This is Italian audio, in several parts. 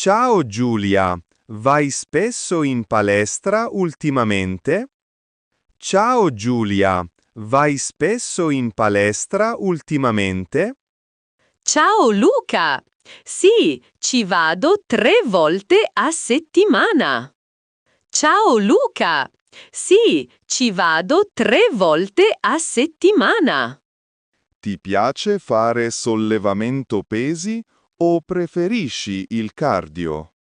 Ciao Giulia, vai spesso in palestra ultimamente? Ciao Giulia, vai spesso in palestra ultimamente? Ciao Luca! Sì, ci vado 3 volte a settimana. Ciao Luca! Sì, ci vado 3 volte a settimana. Ti piace fare sollevamento pesi o preferisci il cardio?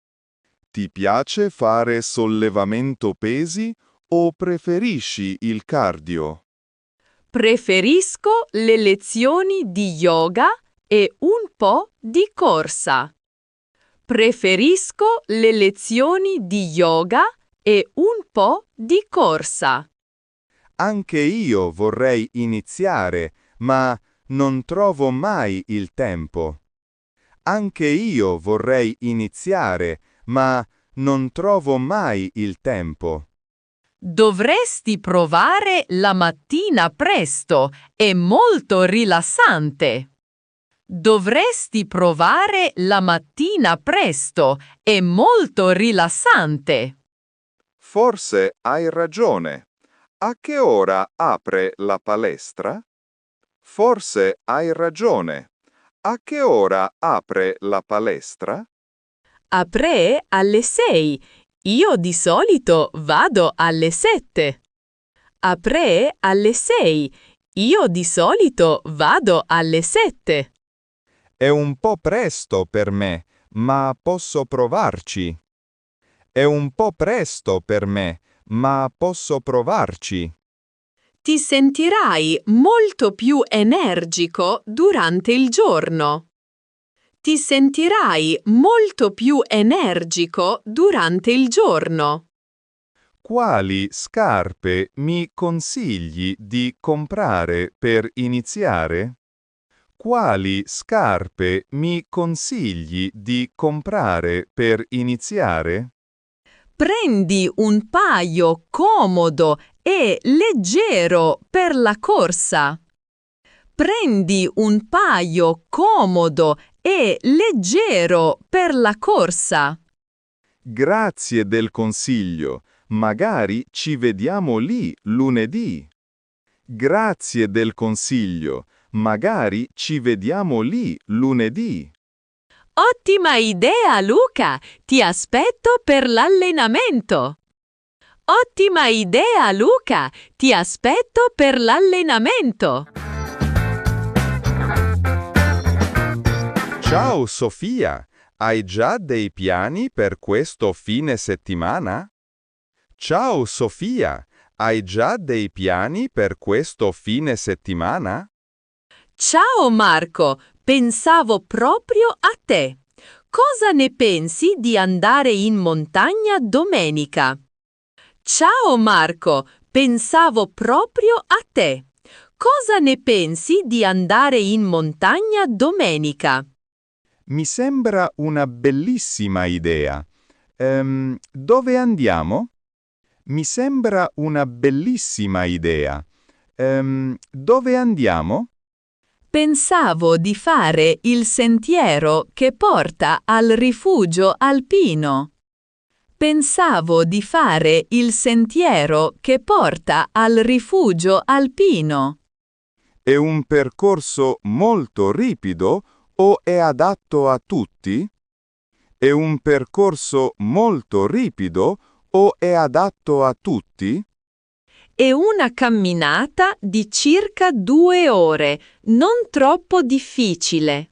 Ti piace fare sollevamento pesi o preferisci il cardio? Preferisco le lezioni di yoga e un po' di corsa. Preferisco le lezioni di yoga e un po' di corsa. Anche io vorrei iniziare, ma non trovo mai il tempo. Anche io vorrei iniziare, ma non trovo mai il tempo. Dovresti provare la mattina presto, è molto rilassante. Dovresti provare la mattina presto, è molto rilassante. Forse hai ragione. A che ora apre la palestra? Forse hai ragione. A che ora apre la palestra? Apre alle 6. Io di solito vado alle 7. Apre alle 6. Io di solito vado alle 7. È un po' presto per me, ma posso provarci. È un po' presto per me, ma posso provarci. Ti sentirai molto più energico durante il giorno. Ti sentirai molto più energico durante il giorno. Quali scarpe mi consigli di comprare per iniziare? Quali scarpe mi consigli di comprare per iniziare? Prendi un paio comodo e leggero per la corsa. Prendi un paio comodo e leggero per la corsa. Grazie del consiglio. Magari ci vediamo lì lunedì. Grazie del consiglio. Magari ci vediamo lì lunedì. Ottima idea, Luca! Ti aspetto per l'allenamento. Ottima idea, Luca! Ti aspetto per l'allenamento. Ciao Sofia, hai già dei piani per questo fine settimana? Ciao Sofia, hai già dei piani per questo fine settimana? Ciao Marco, pensavo proprio a te. Cosa ne pensi di andare in montagna domenica? Ciao Marco, pensavo proprio a te. Cosa ne pensi di andare in montagna domenica? Mi sembra una bellissima idea. Dove andiamo? Mi sembra una bellissima idea. Dove andiamo? Pensavo di fare il sentiero che porta al rifugio alpino. Pensavo di fare il sentiero che porta al rifugio alpino. È un percorso molto ripido o è adatto a tutti? È un percorso molto ripido o è adatto a tutti? È una camminata di circa 2 ore, non troppo difficile.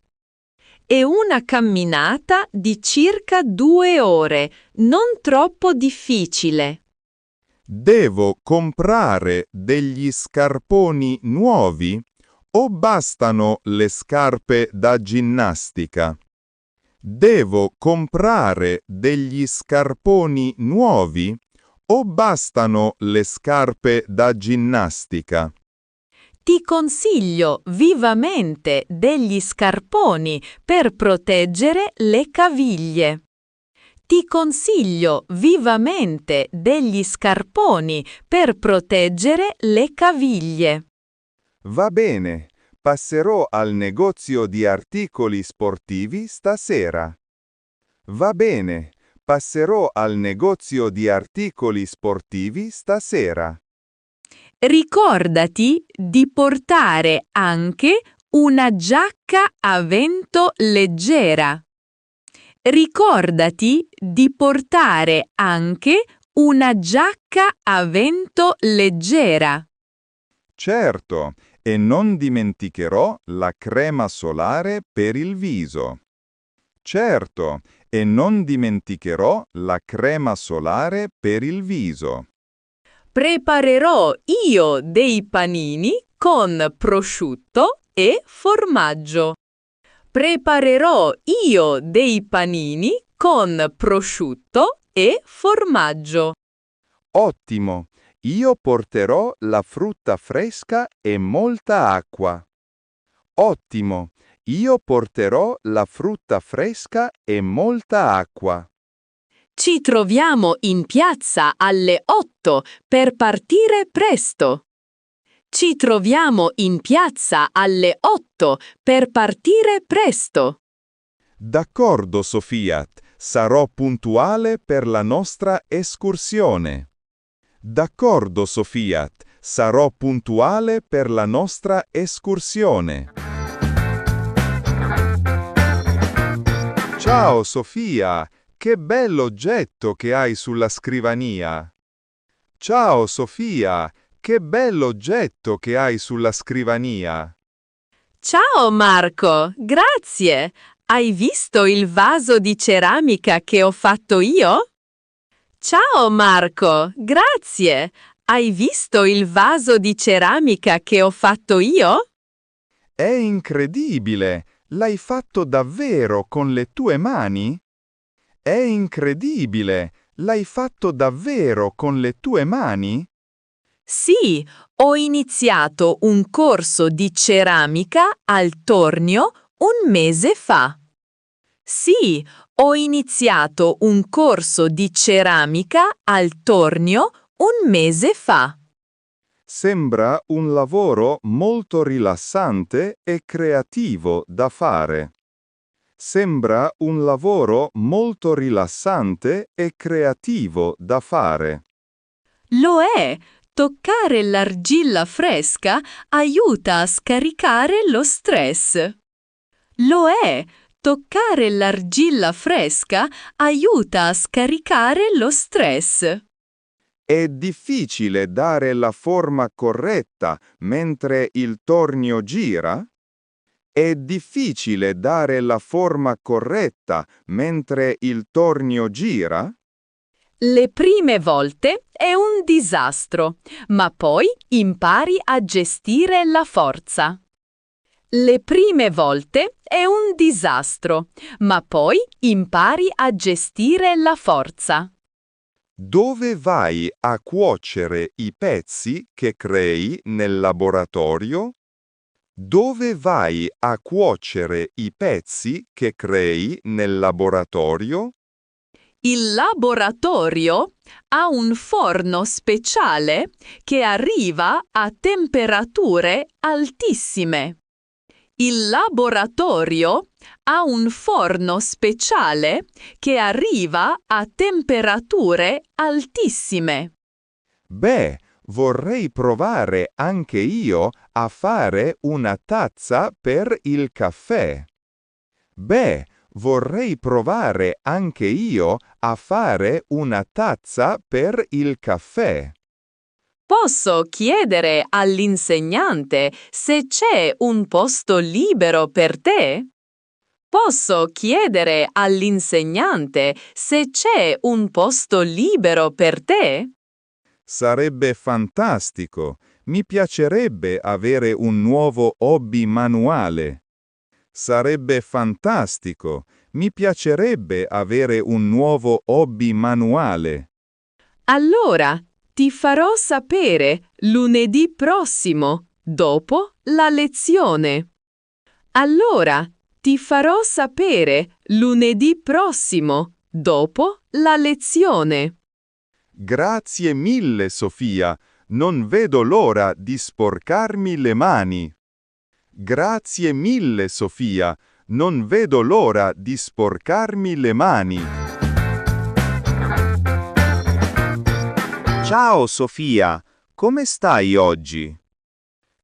È una camminata di circa 2 ore, non troppo difficile. Devo comprare degli scarponi nuovi o bastano le scarpe da ginnastica? Devo comprare degli scarponi nuovi o bastano le scarpe da ginnastica? Ti consiglio vivamente degli scarponi per proteggere le caviglie. Ti consiglio vivamente degli scarponi per proteggere le caviglie. Va bene, passerò al negozio di articoli sportivi stasera. Va bene, passerò al negozio di articoli sportivi stasera. Ricordati di portare anche una giacca a vento leggera. Ricordati di portare anche una giacca a vento leggera. Certo, e non dimenticherò la crema solare per il viso. Certo, e non dimenticherò la crema solare per il viso. Preparerò io dei panini con prosciutto e formaggio. Preparerò io dei panini con prosciutto e formaggio. Ottimo! Io porterò la frutta fresca e molta acqua. Ottimo! Io porterò la frutta fresca e molta acqua. Ci troviamo in piazza alle 8 per partire presto. Ci troviamo in piazza alle 8 per partire presto. D'accordo, Sofia, sarò puntuale per la nostra escursione. D'accordo, Sofia, sarò puntuale per la nostra escursione. Ciao, Sofia! Che bell'oggetto che hai sulla scrivania! Ciao, Sofia! Che bell'oggetto che hai sulla scrivania! Ciao Marco, grazie. Hai visto il vaso di ceramica che ho fatto io? Ciao Marco, grazie. Hai visto il vaso di ceramica che ho fatto io? È incredibile! L'hai fatto davvero con le tue mani? È incredibile! L'hai fatto davvero con le tue mani? Sì, ho iniziato un corso di ceramica al Tornio un mese fa. Sì, ho iniziato un corso di ceramica al Tornio un mese fa. Sembra un lavoro molto rilassante e creativo da fare. Sembra un lavoro molto rilassante e creativo da fare. Lo è! Toccare l'argilla fresca aiuta a scaricare lo stress. Lo è! Toccare l'argilla fresca aiuta a scaricare lo stress. È difficile dare la forma corretta mentre il tornio gira? È difficile dare la forma corretta mentre il tornio gira? Le prime volte è un disastro, ma poi impari a gestire la forza. Le prime volte è un disastro, ma poi impari a gestire la forza. Dove vai a cuocere i pezzi che crei nel laboratorio? Dove vai a cuocere i pezzi che crei nel laboratorio? Il laboratorio ha un forno speciale che arriva a temperature altissime. Il laboratorio ha un forno speciale che arriva a temperature altissime. Beh, vorrei provare anche io a fare una tazza per il caffè. Beh, vorrei provare anche io a fare una tazza per il caffè. Posso chiedere all'insegnante se c'è un posto libero per te? Posso chiedere all'insegnante se c'è un posto libero per te? Sarebbe fantastico. Mi piacerebbe avere un nuovo hobby manuale. Sarebbe fantastico. Mi piacerebbe avere un nuovo hobby manuale. Allora, ti farò sapere lunedì prossimo, dopo la lezione. Allora, ti farò sapere lunedì prossimo, dopo la lezione. Grazie mille, Sofia. Non vedo l'ora di sporcarmi le mani. Grazie mille, Sofia. non vedo l'ora di sporcarmi le mani. Ciao Sofia, come stai oggi?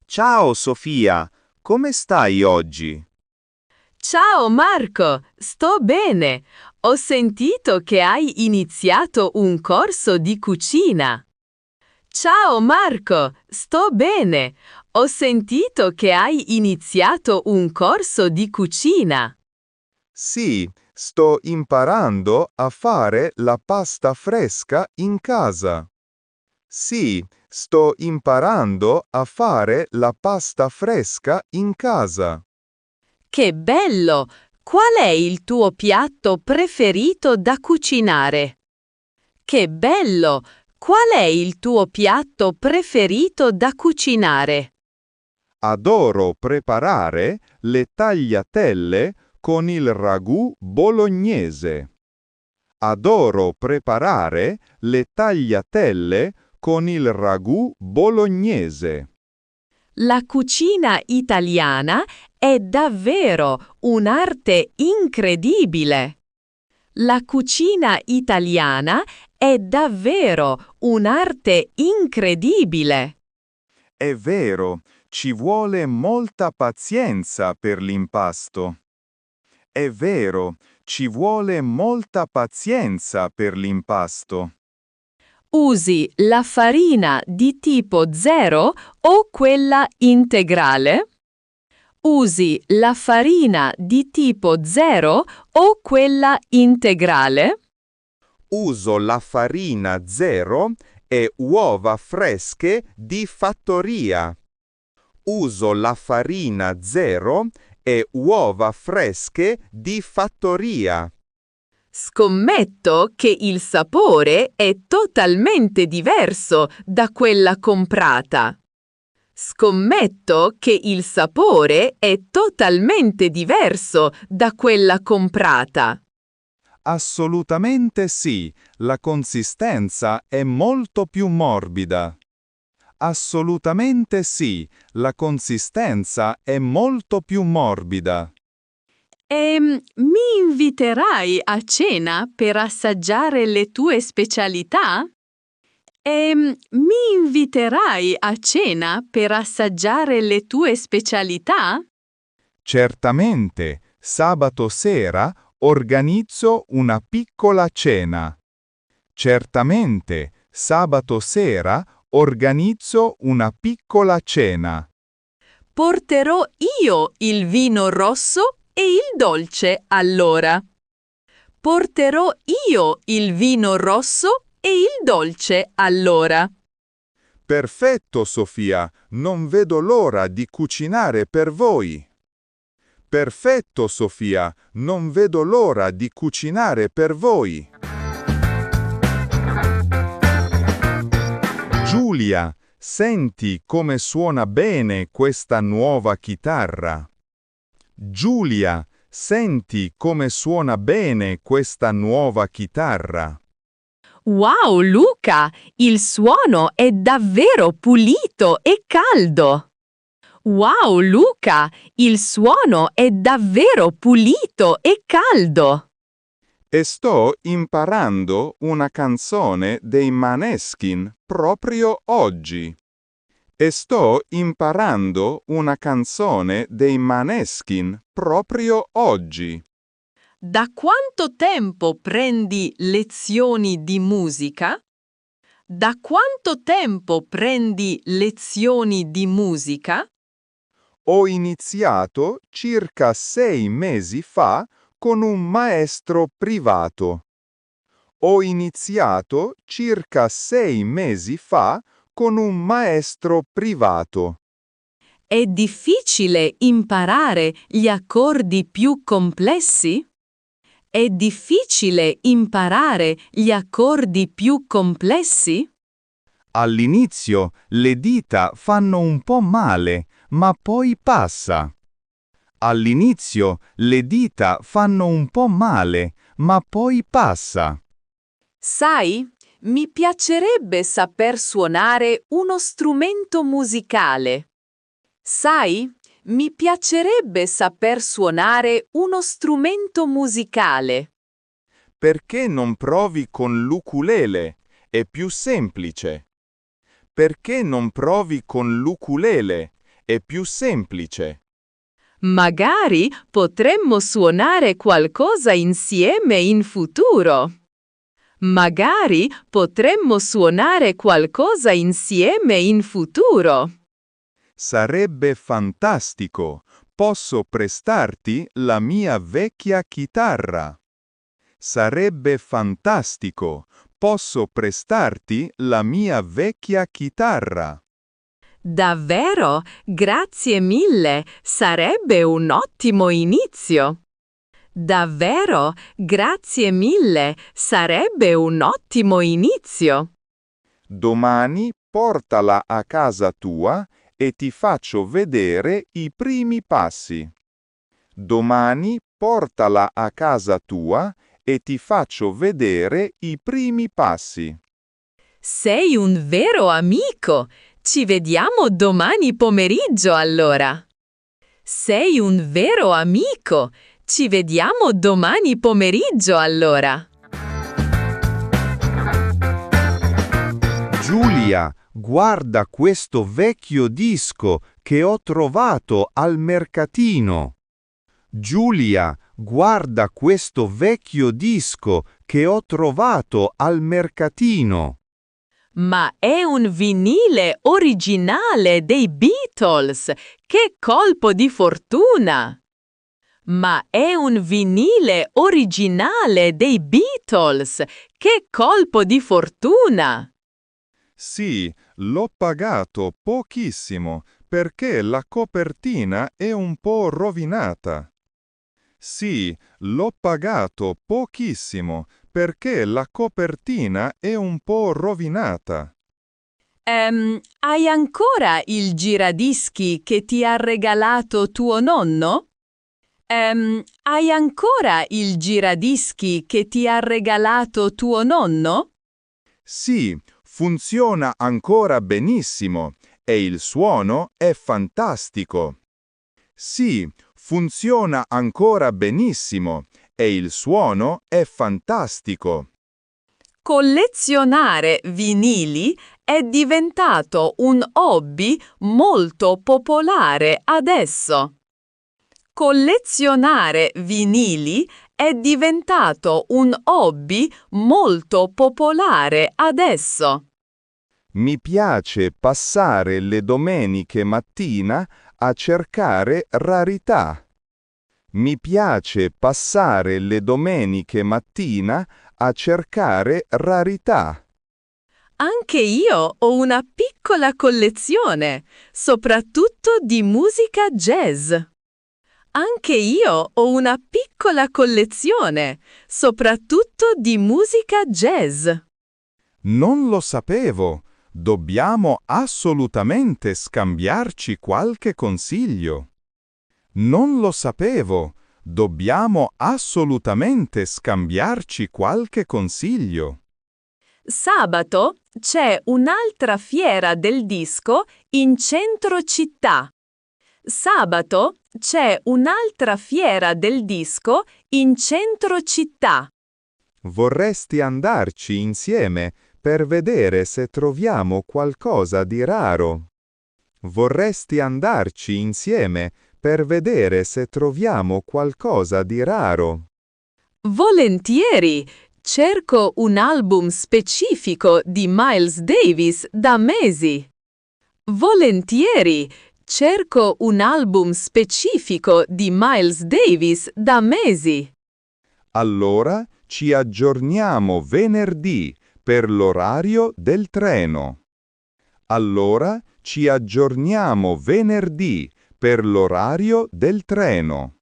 Ciao Sofia, come stai oggi? Ciao Marco, sto bene. Ho sentito che hai iniziato un corso di cucina. Ciao Marco, sto bene. Ho sentito che hai iniziato un corso di cucina. Sì, sto imparando a fare la pasta fresca in casa. Sì, sto imparando a fare la pasta fresca in casa. Che bello! Qual è il tuo piatto preferito da cucinare? Che bello! Qual è il tuo piatto preferito da cucinare? Adoro preparare le tagliatelle con il ragù bolognese. Adoro preparare le tagliatelle con il ragù bolognese. La cucina italiana è davvero un'arte incredibile. La cucina italiana è davvero un'arte incredibile. È vero, ci vuole molta pazienza per l'impasto. È vero, ci vuole molta pazienza per l'impasto. Usi la farina di tipo 0 o quella integrale? Usi la farina di tipo 0 o quella integrale? Uso la farina zero e uova fresche di fattoria. Uso la farina zero e uova fresche di fattoria. Scommetto che il sapore è totalmente diverso da quella comprata. Scommetto che il sapore è totalmente diverso da quella comprata. Assolutamente sì, la consistenza è molto più morbida. Assolutamente sì, la consistenza è molto più morbida. Mi inviterai a cena per assaggiare le tue specialità? Mi inviterai a cena per assaggiare le tue specialità? Certamente, sabato sera organizzo una piccola cena. Certamente, sabato sera organizzo una piccola cena. Porterò io il vino rosso e il dolce allora. Porterò io il vino rosso e il dolce allora. Perfetto, Sofia, non vedo l'ora di cucinare per voi. Perfetto, Sofia, non vedo l'ora di cucinare per voi. Giulia, senti come suona bene questa nuova chitarra. Giulia, senti come suona bene questa nuova chitarra. Wow, Luca, il suono è davvero pulito e caldo. Wow, Luca, il suono è davvero pulito e caldo. E sto imparando una canzone dei Maneskin proprio oggi. E sto imparando una canzone dei Maneskin proprio oggi. Da quanto tempo prendi lezioni di musica? Da quanto tempo prendi lezioni di musica? Ho iniziato circa 6 mesi fa con un maestro privato. Ho iniziato circa 6 mesi fa con un maestro privato. È difficile imparare gli accordi più complessi? È difficile imparare gli accordi più complessi? All'inizio le dita fanno un po' male, ma poi passa. All'inizio le dita fanno un po' male, ma poi passa. Sai, mi piacerebbe saper suonare uno strumento musicale. Sai, Mi piacerebbe saper suonare uno strumento musicale. Perché non provi con l'ukulele? È più semplice. Perché non provi con l'ukulele? È più semplice. Magari potremmo suonare qualcosa insieme in futuro. Magari potremmo suonare qualcosa insieme in futuro. Sarebbe fantastico. Posso prestarti la mia vecchia chitarra. Sarebbe fantastico. Posso prestarti la mia vecchia chitarra. Davvero? Grazie mille. Sarebbe un ottimo inizio. Davvero? Grazie mille. Sarebbe un ottimo inizio. Domani portala a casa tua e ti faccio vedere i primi passi. Domani portala a casa tua e ti faccio vedere i primi passi. Sei un vero amico. Ci vediamo domani pomeriggio allora. Sei un vero amico. Ci vediamo domani pomeriggio allora. Giulia, guarda questo vecchio disco che ho trovato al mercatino. Giulia, guarda questo vecchio disco che ho trovato al mercatino. Ma è un vinile originale dei Beatles! Che colpo di fortuna! Ma è un vinile originale dei Beatles! Che colpo di fortuna! Sì, l'ho pagato pochissimo perché la copertina è un po' rovinata. Sì, l'ho pagato pochissimo perché la copertina è un po' rovinata. Hai ancora il giradischi che ti ha regalato tuo nonno? Hai ancora il giradischi che ti ha regalato tuo nonno? Sì, funziona ancora benissimo e il suono è fantastico. Sì, funziona ancora benissimo e il suono è fantastico. Collezionare vinili è diventato un hobby molto popolare adesso. Collezionare vinili è diventato un hobby molto popolare adesso. Mi piace passare le domeniche mattina a cercare rarità. Mi piace passare le domeniche mattina a cercare rarità. Anche io ho una piccola collezione, soprattutto di musica jazz. Anche io ho una piccola collezione, soprattutto di musica jazz. Non lo sapevo. Dobbiamo assolutamente scambiarci qualche consiglio. Non lo sapevo. Dobbiamo assolutamente scambiarci qualche consiglio. Sabato c'è un'altra fiera del disco in centro città. Sabato c'è un'altra fiera del disco in centro città. Vorresti andarci insieme per vedere se troviamo qualcosa di raro? Vorresti andarci insieme per vedere se troviamo qualcosa di raro? Volentieri! Cerco un album specifico di Miles Davis da mesi. Volentieri! Cerco un album specifico di Miles Davis da mesi. Allora ci aggiorniamo venerdì per l'orario del treno. Allora ci aggiorniamo venerdì per l'orario del treno.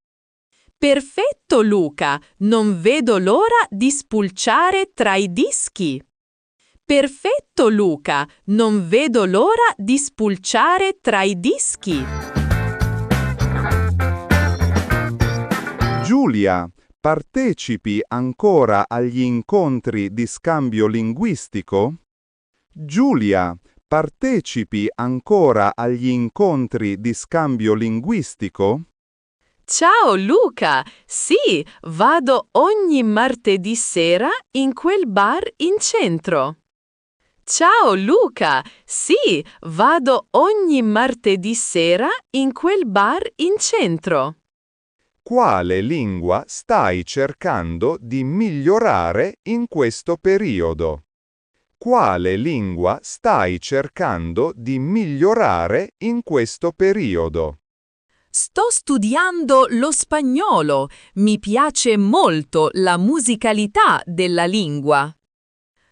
Perfetto, Luca! Non vedo l'ora di spulciare tra i dischi. Perfetto, Luca! Non vedo l'ora di spulciare tra i dischi. Giulia, partecipi ancora agli incontri di scambio linguistico? Giulia, Partecipi ancora agli incontri di scambio linguistico? Ciao Luca! Sì, vado ogni martedì sera in quel bar in centro. Ciao Luca! Sì, vado ogni martedì sera in quel bar in centro. Quale lingua stai cercando di migliorare in questo periodo? Quale lingua stai cercando di migliorare in questo periodo? Sto studiando lo spagnolo. Mi piace molto la musicalità della lingua.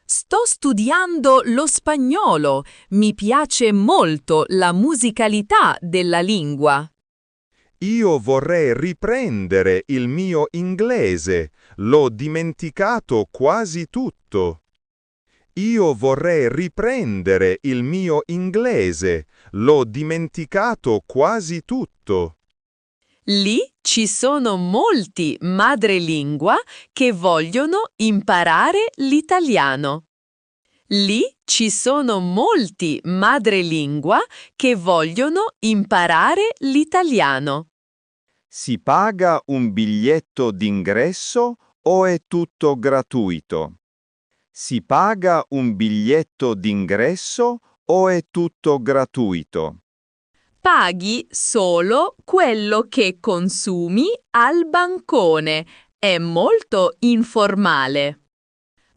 Sto studiando lo spagnolo. Mi piace molto la musicalità della lingua. Io vorrei riprendere il mio inglese, l'ho dimenticato quasi tutto. Io vorrei riprendere il mio inglese, l'ho dimenticato quasi tutto. Lì ci sono molti madrelingua che vogliono imparare l'italiano. Lì ci sono molti madrelingua che vogliono imparare l'italiano. Si paga un biglietto d'ingresso o è tutto gratuito? Si paga un biglietto d'ingresso o è tutto gratuito? Paghi solo quello che consumi al bancone. È molto informale.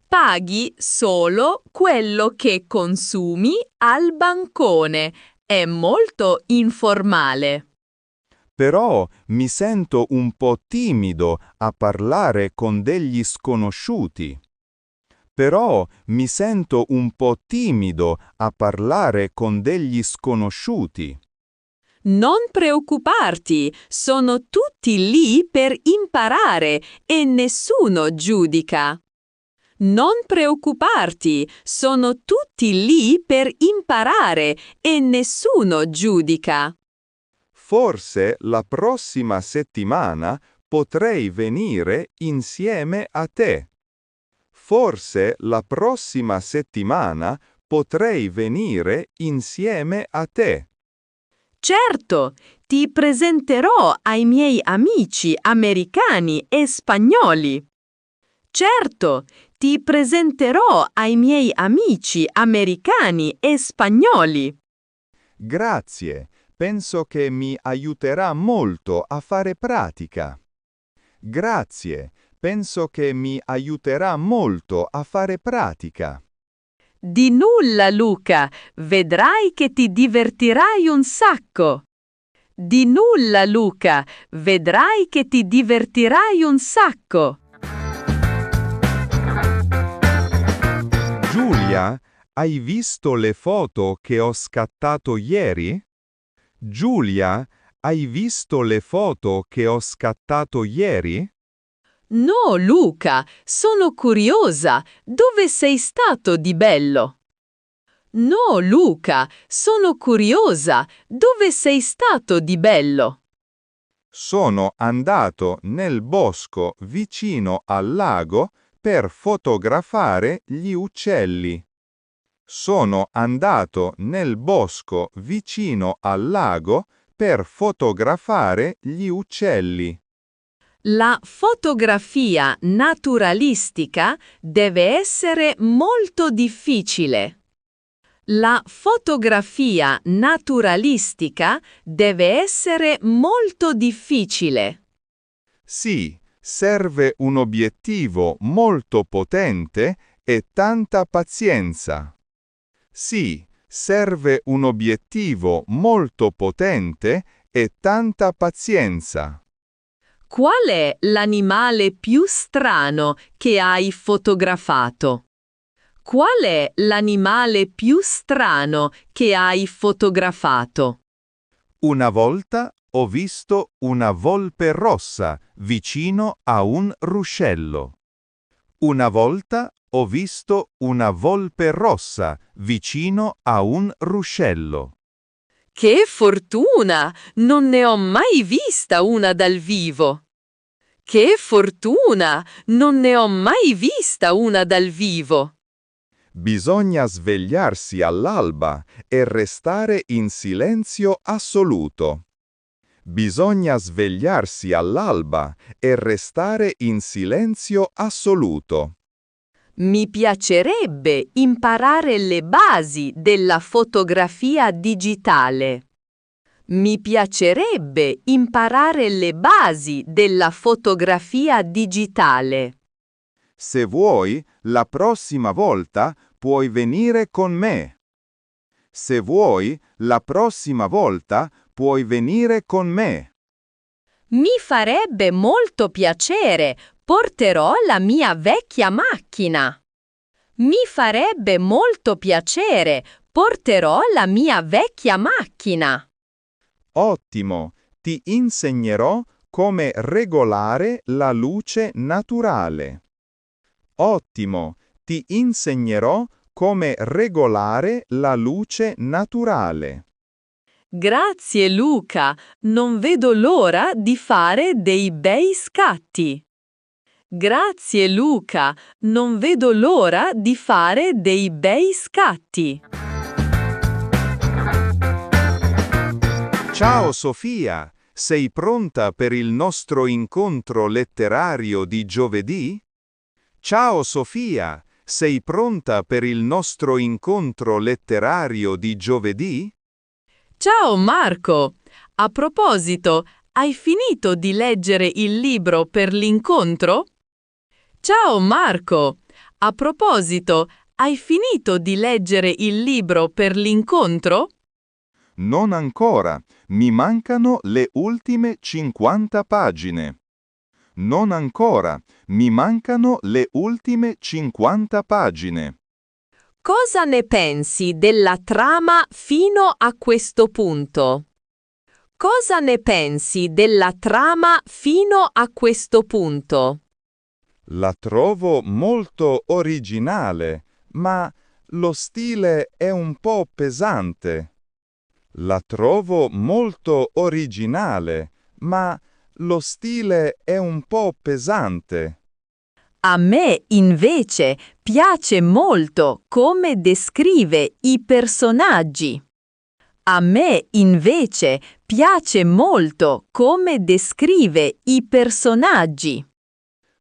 Paghi solo quello che consumi al bancone. È molto informale. Però mi sento un po' timido a parlare con degli sconosciuti. Però mi sento un po' timido a parlare con degli sconosciuti. Non preoccuparti, sono tutti lì per imparare e nessuno giudica. Non preoccuparti, sono tutti lì per imparare e nessuno giudica. Forse la prossima settimana potrei venire insieme a te. Forse la prossima settimana potrei venire insieme a te. Certo, ti presenterò ai miei amici americani e spagnoli. Certo, ti presenterò ai miei amici americani e spagnoli. Grazie, penso che mi aiuterà molto a fare pratica. Grazie, penso che mi aiuterà molto a fare pratica. Di nulla, Luca, vedrai che ti divertirai un sacco. Di nulla, Luca, vedrai che ti divertirai un sacco. Giulia, hai visto le foto che ho scattato ieri? Giulia, hai visto le foto che ho scattato ieri? No, Luca, sono curiosa. Dove sei stato di bello? No, Luca, sono curiosa. Dove sei stato di bello? Sono andato nel bosco vicino al lago per fotografare gli uccelli. Sono andato nel bosco vicino al lago per fotografare gli uccelli. La fotografia naturalistica deve essere molto difficile. La fotografia naturalistica deve essere molto difficile. Sì, serve un obiettivo molto potente e tanta pazienza. Sì, serve un obiettivo molto potente e tanta pazienza. Qual è l'animale più strano che hai fotografato? Qual è l'animale più strano che hai fotografato? Una volta ho visto una volpe rossa vicino a un ruscello. Una volta ho visto una volpe rossa vicino a un ruscello. Che fortuna! Non ne ho mai vista una dal vivo. Che fortuna! Non ne ho mai vista una dal vivo. Bisogna svegliarsi all'alba e restare in silenzio assoluto. Bisogna svegliarsi all'alba e restare in silenzio assoluto. Mi piacerebbe imparare le basi della fotografia digitale. Mi piacerebbe imparare le basi della fotografia digitale. Se vuoi, la prossima volta puoi venire con me. Se vuoi, la prossima volta puoi venire con me. Mi farebbe molto piacere. Porterò la mia vecchia macchina. Mi farebbe molto piacere. Porterò la mia vecchia macchina. Ottimo, ti insegnerò come regolare la luce naturale. Ottimo, ti insegnerò come regolare la luce naturale. Grazie Luca, non vedo l'ora di fare dei bei scatti. Grazie Luca, non vedo l'ora di fare dei bei scatti. Ciao Sofia, sei pronta per il nostro incontro letterario di giovedì? Ciao Sofia, sei pronta per il nostro incontro letterario di giovedì? Ciao Marco! A proposito, hai finito di leggere il libro per l'incontro? Ciao Marco! A proposito, hai finito di leggere il libro per l'incontro? Non ancora, mi mancano le ultime 50 pagine. Non ancora, mi mancano le ultime 50 pagine. Cosa ne pensi della trama fino a questo punto? Cosa ne pensi della trama fino a questo punto? La trovo molto originale, ma lo stile è un po' pesante. La trovo molto originale, ma lo stile è un po' pesante. A me, invece, piace molto come descrive i personaggi. A me, invece, piace molto come descrive i personaggi.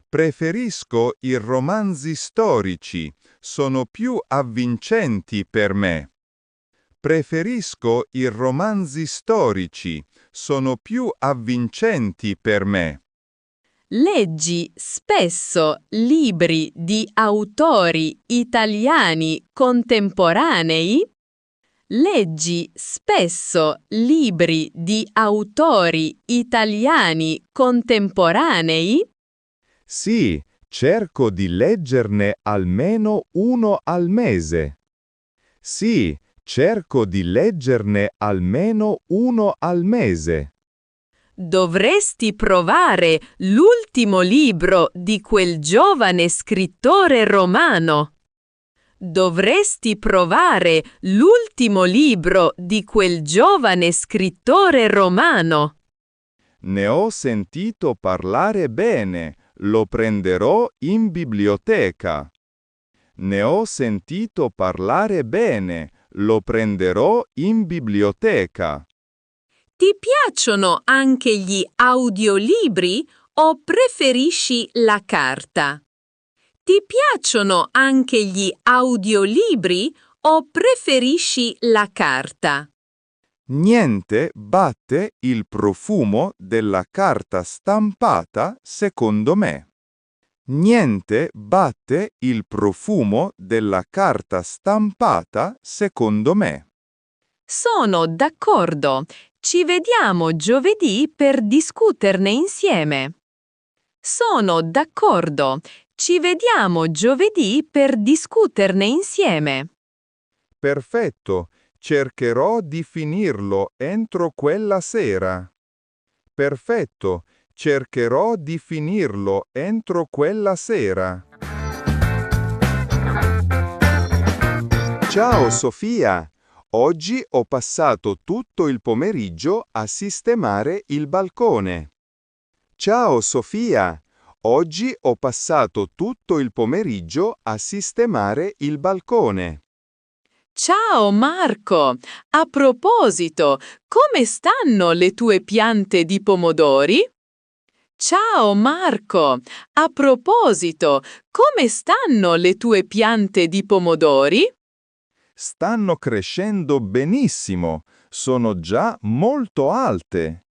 Preferisco i romanzi storici, sono più avvincenti per me. Preferisco i romanzi storici, sono più avvincenti per me. Leggi spesso libri di autori italiani contemporanei? Leggi spesso libri di autori italiani contemporanei? Sì, cerco di leggerne almeno uno al mese. Sì, cerco di leggerne almeno uno al mese. Dovresti provare l'ultimo libro di quel giovane scrittore romano. Dovresti provare l'ultimo libro di quel giovane scrittore romano. Ne ho sentito parlare bene, lo prenderò in biblioteca. Ne ho sentito parlare bene, lo prenderò in biblioteca. Ti piacciono anche gli audiolibri o preferisci la carta? Ti piacciono anche gli audiolibri o preferisci la carta? Niente batte il profumo della carta stampata, secondo me. Niente batte il profumo della carta stampata, secondo me. Sono d'accordo. Ci vediamo giovedì per discuterne insieme. Sono d'accordo. Ci vediamo giovedì per discuterne insieme. Perfetto, cercherò di finirlo entro quella sera. Perfetto, cercherò di finirlo entro quella sera. Ciao Sofia! Oggi ho passato tutto il pomeriggio a sistemare il balcone. Ciao Sofia! Oggi ho passato tutto il pomeriggio a sistemare il balcone. Ciao Marco! A proposito, come stanno le tue piante di pomodori? Ciao Marco! A proposito, come stanno le tue piante di pomodori? Stanno crescendo benissimo, sono già molto alte.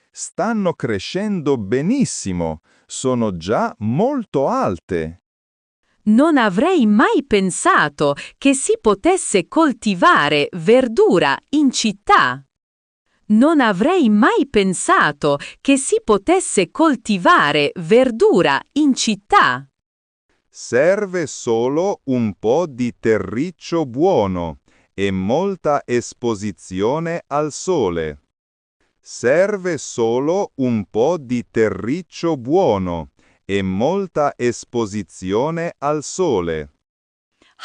Stanno crescendo benissimo, sono già molto alte. Non avrei mai pensato che si potesse coltivare verdura in città. Non avrei mai pensato che si potesse coltivare verdura in città. Serve solo un po' di terriccio buono e molta esposizione al sole. Serve solo un po' di terriccio buono e molta esposizione al sole.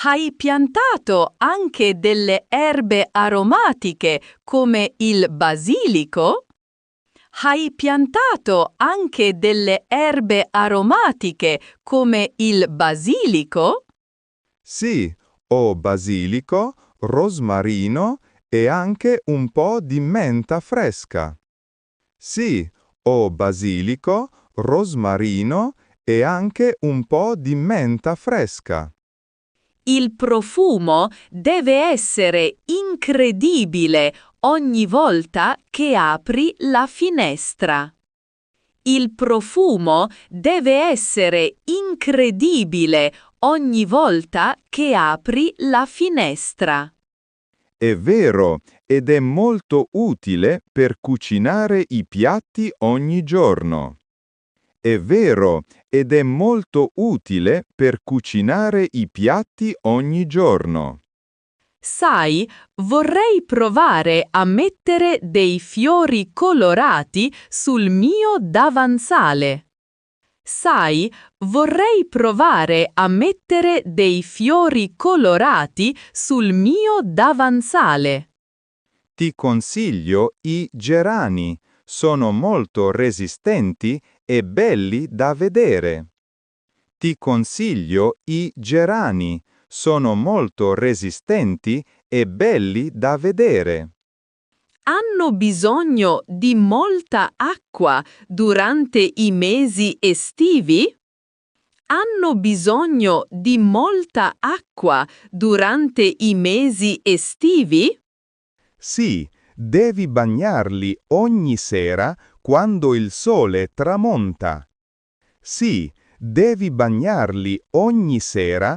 Hai piantato anche delle erbe aromatiche come il basilico? Hai piantato anche delle erbe aromatiche come il basilico? Sì, ho basilico, rosmarino e anche un po' di menta fresca. Sì, ho basilico, rosmarino e anche un po' di menta fresca. Il profumo deve essere incredibile ogni volta che apri la finestra. Il profumo deve essere incredibile ogni volta che apri la finestra. È vero, ed è molto utile per cucinare i piatti ogni giorno. È vero, ed è molto utile per cucinare i piatti ogni giorno. Sai, vorrei provare a mettere dei fiori colorati sul mio davanzale. Sai, vorrei provare a mettere dei fiori colorati sul mio davanzale. Ti consiglio i gerani, sono molto resistenti e belli da vedere. Ti consiglio i gerani, sono molto resistenti e belli da vedere. Hanno bisogno di molta acqua durante i mesi estivi? Hanno bisogno di molta acqua durante i mesi estivi? Sì, devi bagnarli ogni sera quando il sole tramonta. Sì, devi bagnarli ogni sera